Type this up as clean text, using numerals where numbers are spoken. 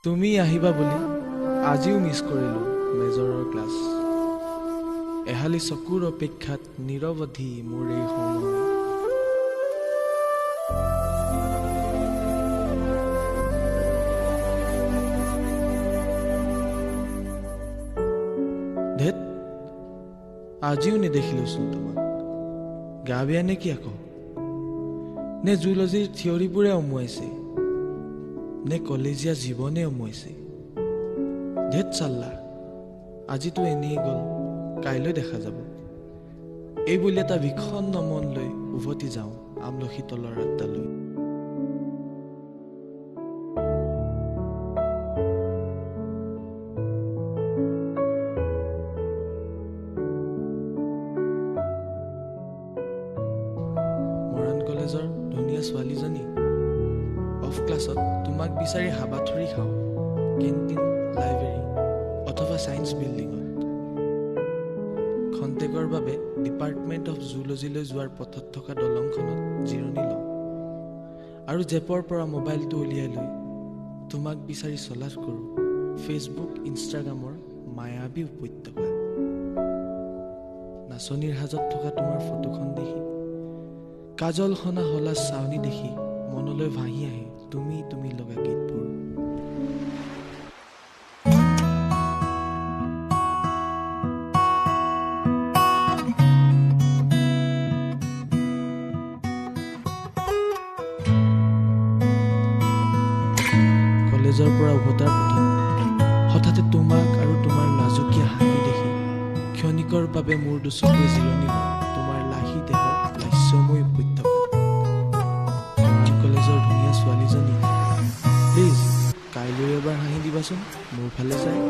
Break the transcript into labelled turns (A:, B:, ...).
A: তুমি আহিবা বুলি আজিও মিছ কৰিলোঁ মেজৰৰ ক্লাছ। এহালি চকুৰ অপেক্ষাত নিৰৱধি মোৰ এই সময়। ধেত, আজিও নেদেখিলোচোন তোমাক। গা বেয়া নে কি আকৌ? নে জুলজিৰ থিয়ৰিবোৰে অমুৱাইছে, নে কলেজীয়া জীৱনে অমুৱাইছে? ধেত চাল্লা, আজিতো এনেই গ'ল, কাইলৈ দেখা যাব। এই বুলি এটা বিষণ্ণ মন লৈ উভতি যাওঁ আমলখি তলৰ আড্ডালৈ। মৰাণ কলেজৰ ধুনীয়া ছোৱালীজনী। অফ ক্লাছত তোমাক বিচাৰি হাবাথুৰি খাওঁ কেণ্টিন, লাইব্ৰেৰী অথবা ছায়েন্স বিল্ডিঙত। খন্তেকৰ বাবে ডিপাৰ্টমেণ্ট অফ জুলজিলৈ যোৱাৰ পথত থকা দলংখনত জিৰণি লওঁ আৰু জেপৰ পৰা মোবাইলটো উলিয়াই লৈ তোমাক বিচাৰি চলাথ কৰোঁ ফেচবুক, ইনষ্টাগ্ৰামৰ মায়াবী উপত্যকা। নাচনীৰ সাজত থকা তোমাৰ ফটোখন দেখি, কাজল সনা হলা চাউনি দেখি মনলৈ ভাহি আহে তুমি তুমি লগা গীতবোৰ। কলেজৰ পৰা উভতাৰ পথত হঠাতে তোমাক আৰু তোমাৰ লাজুকীয়া হাঁহি দেখি ক্ষণিকৰ বাবে মোৰ দুচকুৱে জিৰণি লয় তোমাৰ লাহি দেহৰ লাস্যময় উপত্যকা। কলেজৰ ধুনীয়া ছোৱালীজনী, প্লিজ কাইলৈ এবাৰ হাঁহি দিবাচোন মোৰ ফালে যায়।